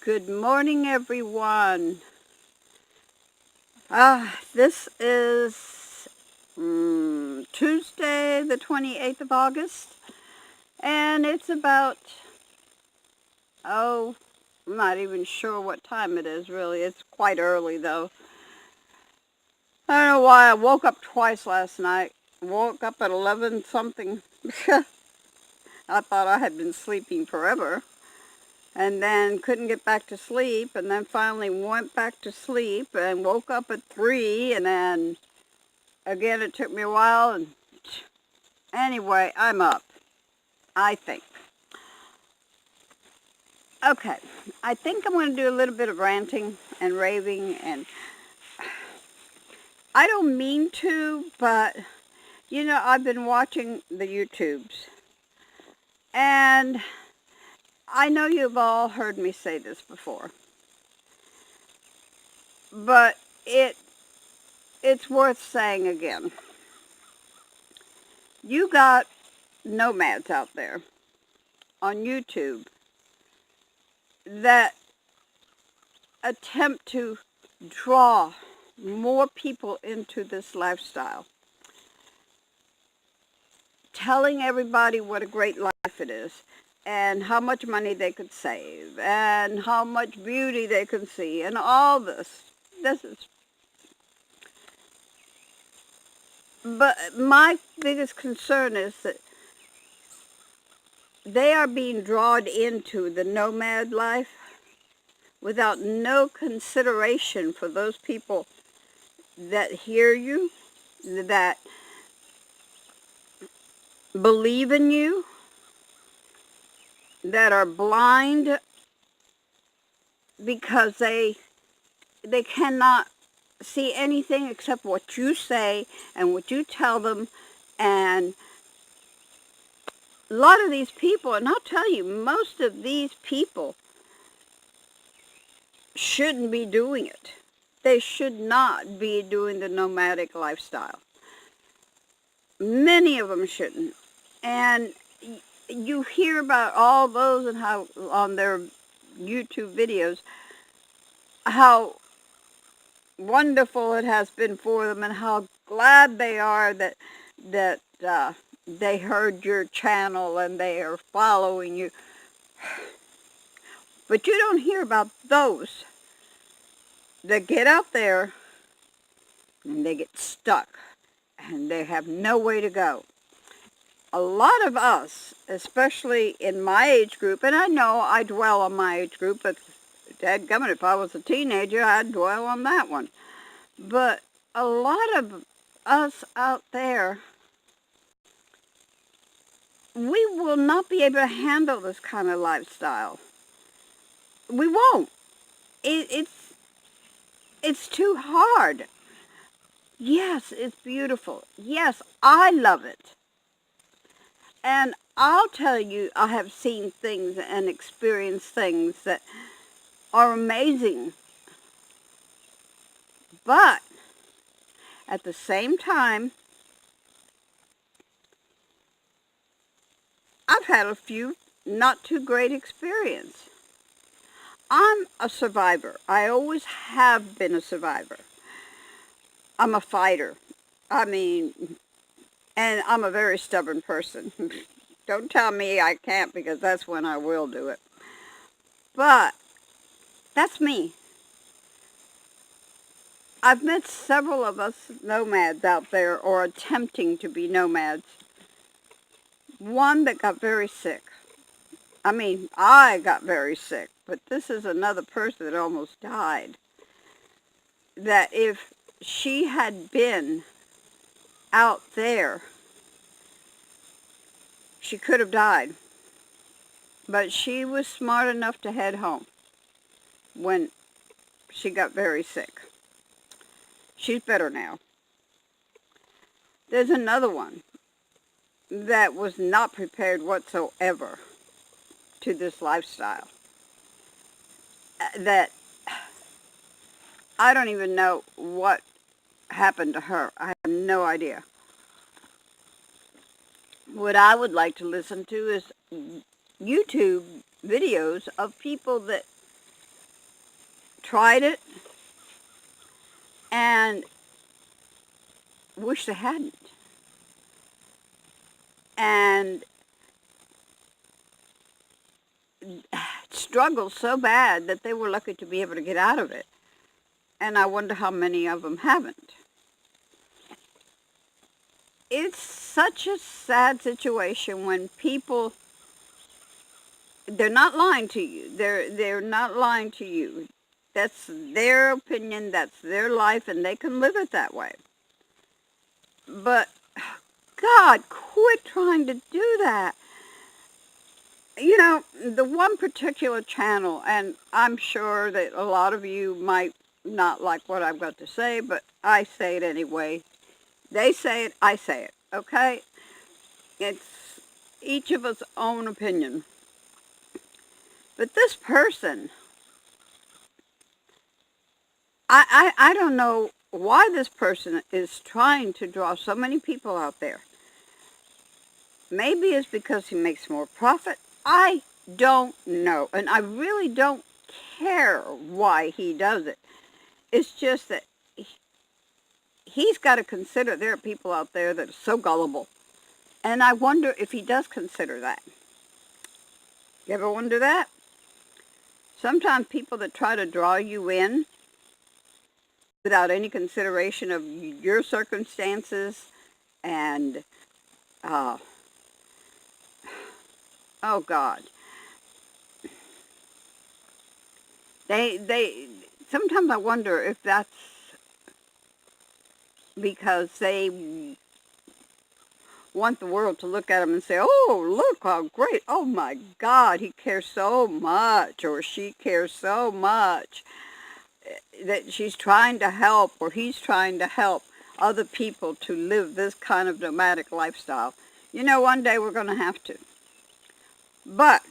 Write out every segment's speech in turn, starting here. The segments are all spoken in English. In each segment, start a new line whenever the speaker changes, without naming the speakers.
Good morning, everyone. This is Tuesday, the 28th of August, and it's about, I'm not even sure what time it is, really. It's quite early, though. I don't know why I woke up twice last night. Woke up at 11 something. I thought I had been sleeping forever. And then couldn't get back to sleep, and then finally went back to sleep and woke up at 3, and then again it took me a while, and anyway, I'm up, I think. Okay, I think I'm going to do a little bit of ranting and raving, and I don't mean to, but, I've been watching the YouTubes, and I know you've all heard me say this before, but it's worth saying again. You got nomads out there on YouTube that attempt to draw more people into this lifestyle, telling everybody what a great life it is, and how much money they could save, and how much beauty they can see, and all this. But my biggest concern is that they are being drawn into the nomad life without no consideration for those people that hear you, that believe in you, that are blind because they cannot see anything except what you say and what you tell them. And a lot of these people, and I'll tell you, most of these people shouldn't be doing it. They should not be doing the nomadic lifestyle. Many of them shouldn't. And you hear about all those and how on their YouTube videos how wonderful it has been for them and how glad they are that they heard your channel and they are following you. But you don't hear about those that get out there and they get stuck and they have no way to go. A lot of us, especially in my age group, and I know I dwell on my age group, but dadgummit, if I was a teenager, I'd dwell on that one. But a lot of us out there, we will not be able to handle this kind of lifestyle. We won't. It's too hard. Yes, it's beautiful. Yes, I love it. And I'll tell you, I have seen things and experienced things that are amazing. But at the same time, I've had a few not too great experiences. I'm a survivor. I always have been a survivor. I'm a fighter. And I'm a very stubborn person. Don't tell me I can't, because that's when I will do it. But that's me. I've met several of us nomads out there, or attempting to be nomads. One that got very sick. I got very sick, but this is another person that almost died. That if she had been out there, she could have died. But she was smart enough to head home when she got very sick. She's better now. There's another one that was not prepared whatsoever to this lifestyle. That I don't even know what happened to her. I have no idea. What I would like to listen to is YouTube videos of people that tried it and wish they hadn't. And struggled so bad that they were lucky to be able to get out of it. And I wonder how many of them haven't. It's such a sad situation when people, they're not lying to you. They're not lying to you. That's their opinion, that's their life, and they can live it that way. But, God, quit trying to do that. You know, the one particular channel, and I'm sure that a lot of you might not like what I've got to say, but I say it anyway. They say it, I say it, okay? It's each of us own opinion. But this person, I don't know why this person is trying to draw so many people out there. Maybe it's because he makes more profit. I don't know. And I really don't care why he does it. It's just that he's got to consider there are people out there that are so gullible. And I wonder if he does consider that. You ever wonder that? Sometimes people that try to draw you in without any consideration of your circumstances and, oh God. They sometimes I wonder if that's because they want the world to look at them and say, oh, look how great, oh my God, he cares so much, or she cares so much, that she's trying to help, or he's trying to help other people to live this kind of nomadic lifestyle. You know, one day we're going to have to. But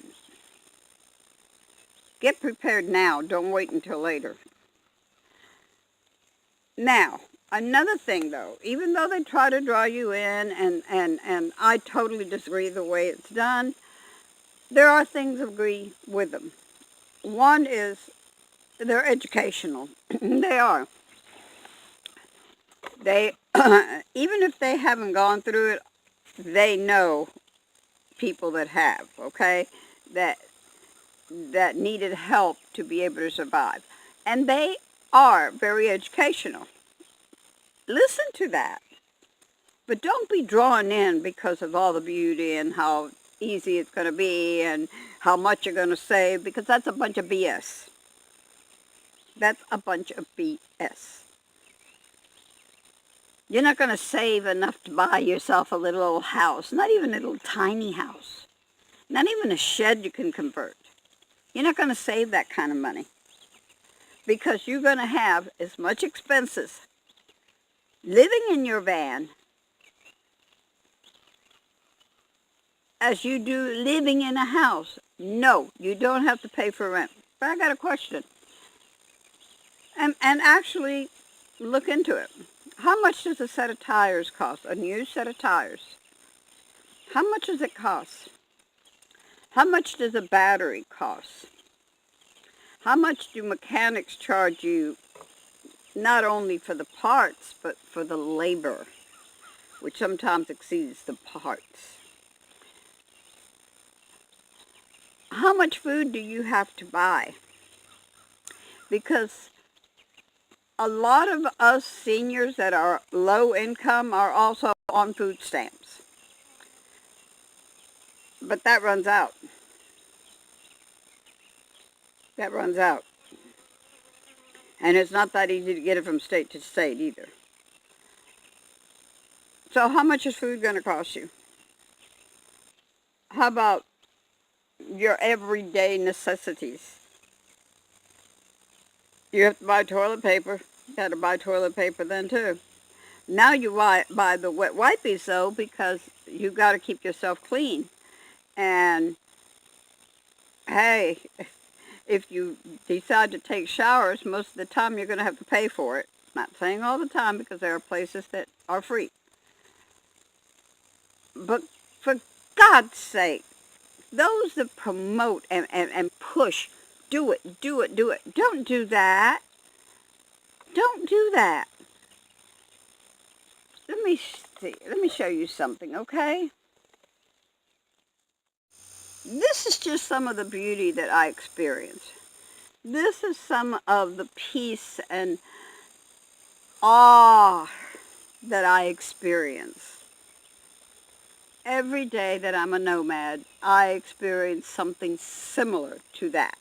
get prepared now, don't wait until later. Now, another thing, though, even though they try to draw you in, and I totally disagree the way it's done, there are things I agree with them. One is they're educational. They are. They, even if they haven't gone through it, they know people that have, okay, that needed help to be able to survive. And they are very educational. Listen to that. But don't be drawn in because of all the beauty and how easy it's going to be and how much you're going to save, because that's a bunch of BS. That's a bunch of BS. You're not going to save enough to buy yourself a little old house, not even a little tiny house, not even a shed you can convert. You're not going to save that kind of money because you're going to have as much expenses living in your van as you do living in a house. No, you don't have to pay for rent. But I got a question. And actually look into it. How much does a set of tires cost? A new set of tires. How much does it cost? How much does a battery cost? How much do mechanics charge you, not only for the parts, but for the labor, which sometimes exceeds the parts? How much food do you have to buy? Because a lot of us seniors that are low income are also on food stamps. But that runs out. That runs out. And it's not that easy to get it from state to state either. So how much is food going to cost you? How about your everyday necessities? You have to buy toilet paper. You got to buy toilet paper then too. Now you buy the wet wipes though, because you got to keep yourself clean. And hey, if you decide to take showers, most of the time you're going to have to pay for it. Not saying all the time, because there are places that are free. But for God's sake, those that promote and push do it, do it, do it. Don't do that. Don't do that. Let me see. Let me show you something, okay? This is just some of the beauty that I experience. This is some of the peace and awe that I experience. Every day that I'm a nomad, I experience something similar to that.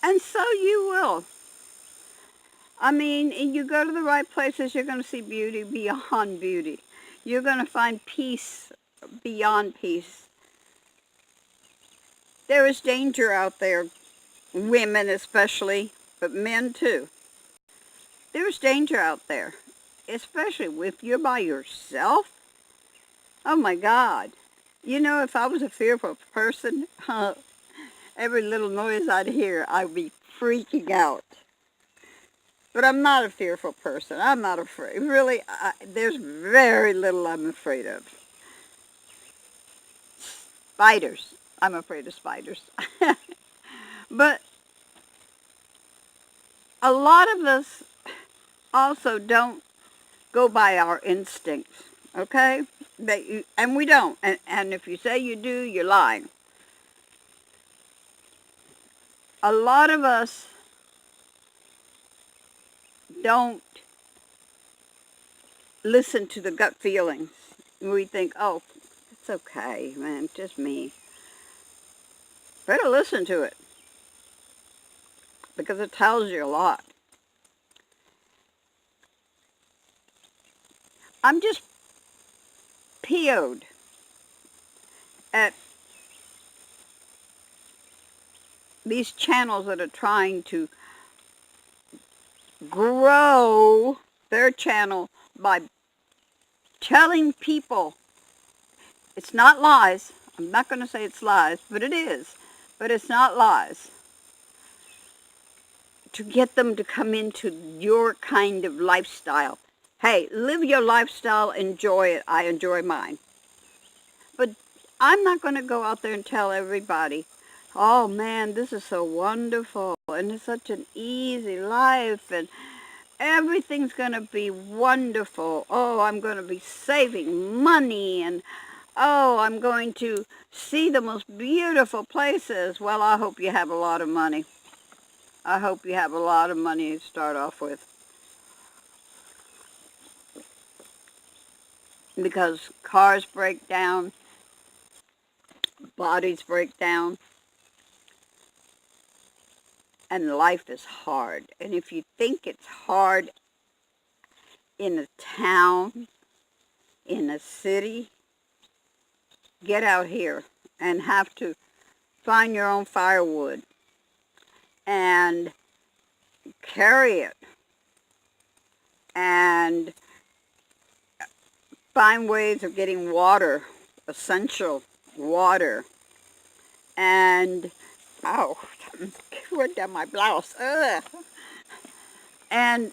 And so you will. I mean, you go to the right places, you're going to see beauty beyond beauty. You're going to find peace beyond peace. There is danger out there, women especially, but men too. There's danger out there, especially if you're by yourself. Oh my God. You know, if I was a fearful person, every little noise I'd hear, I'd be freaking out. But I'm not a fearful person. I'm not afraid. Really, there's very little I'm afraid of. Spiders. I'm afraid of spiders. But a lot of us also don't go by our instincts, okay? And we don't. And if you say you do, you're lying. A lot of us don't listen to the gut feelings. We think, oh, it's okay, man, just me. Better listen to it, because it tells you a lot. I'm just PO'd at these channels that are trying to grow their channel by telling people it's not lies. I'm not going to say it's lies, but it is. But it's not lies. To get them to come into your kind of lifestyle. Hey, live your lifestyle, enjoy it. I enjoy mine. But I'm not going to go out there and tell everybody, oh man, this is so wonderful, and it's such an easy life, and everything's going to be wonderful. Oh, I'm going to be saving money, and oh, I'm going to see the most beautiful places. Well, I hope you have a lot of money. I hope you have a lot of money to start off with. Because cars break down, bodies break down, and life is hard. And if you think it's hard in a town, in a city, get out here and have to find your own firewood and carry it and find ways of getting water, essential water, and oh, went down my blouse. Ugh. And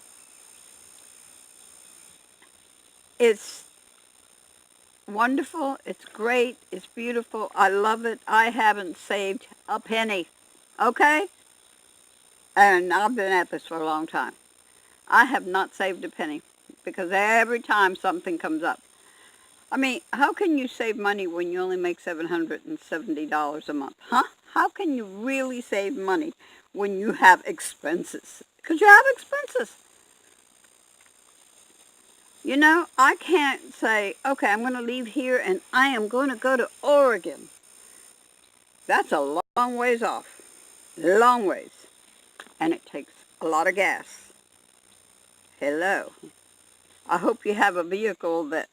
it's wonderful, it's great, it's beautiful, I love it. I haven't saved a penny, okay? And I've been at this for a long time. I have not saved a penny, because every time something comes up. I mean, how can you save money when you only make $770 a month? Huh? How can you really save money when you have expenses? Because you have expenses. You know, I can't say, okay, I'm going to leave here and I am going to go to Oregon. That's a long ways off. Long ways. And it takes a lot of gas. Hello. I hope you have a vehicle that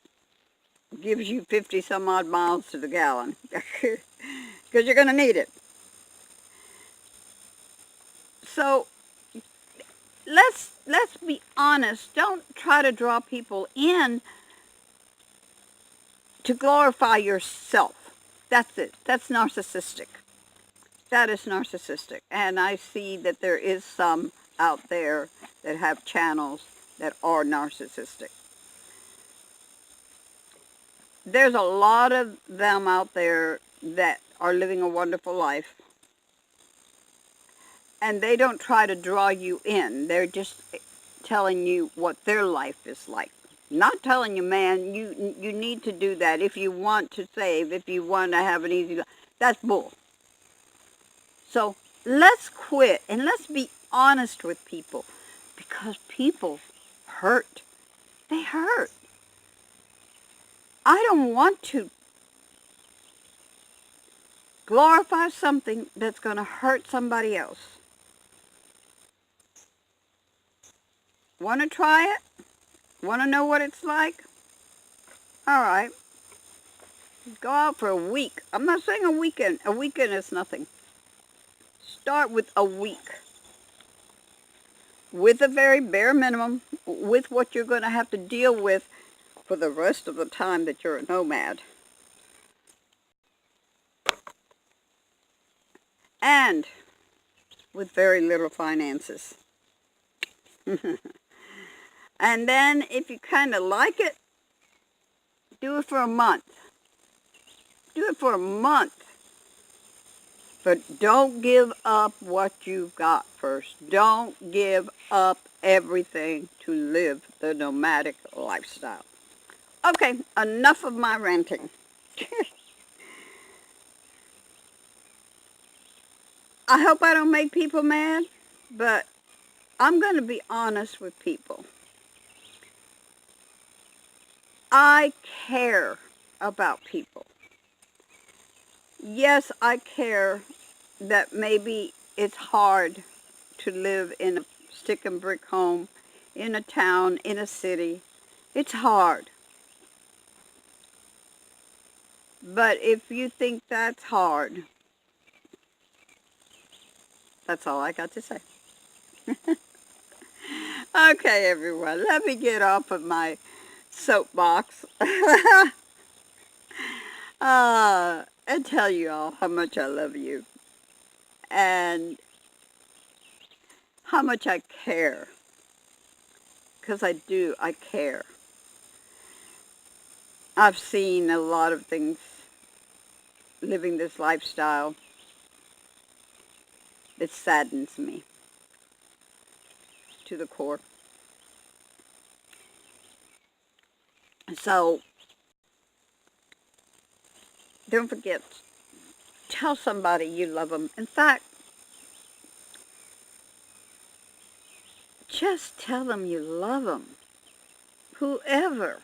gives you 50 some odd miles to the gallon. Because you're going to need it. So let's be honest. Don't try to draw people in to glorify yourself. That's it. That's narcissistic. That is narcissistic. And I see that there is some out there that have channels that are narcissistic. There's a lot of them out there that are living a wonderful life. And they don't try to draw you in. They're just telling you what their life is like. Not telling you, man, you need to do that if you want to save, if you want to have an easy life. That's bull. So let's quit and let's be honest with people, because people hurt. They hurt. I don't want to glorify something that's going to hurt somebody else. Want to try it? Want to know what it's like? All right. Go out for a week. I'm not saying a weekend. A weekend is nothing. Start with a week. With a very bare minimum, with what you're going to have to deal with for the rest of the time that you're a nomad. And with very little finances. And then if you kind of like it, do it for a month. Do it for a month. But don't give up what you've got first. Don't give up everything to live the nomadic lifestyle. Okay, enough of my ranting. I hope I don't make people mad, but I'm going to be honest with people. I care about people. Yes, I care that maybe it's hard to live in a stick and brick home, in a town, in a city. It's hard. But if you think that's hard, that's all I got to say. Okay, everyone, let me get off of my soapbox and tell you all how much I love you and how much I care, because I do, I care. I've seen a lot of things living this lifestyle. It saddens me to the core. So don't forget, tell somebody you love them. In fact, just tell them you love them. Whoever.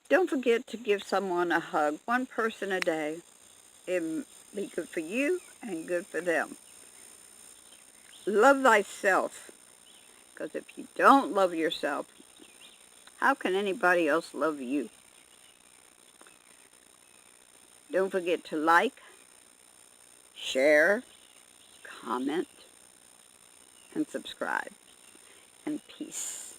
Don't forget to give someone a hug, one person a day. It'll be good for you and good for them. Love thyself, because if you don't love yourself, how can anybody else love you? Don't forget to like, share, comment, and subscribe. And peace.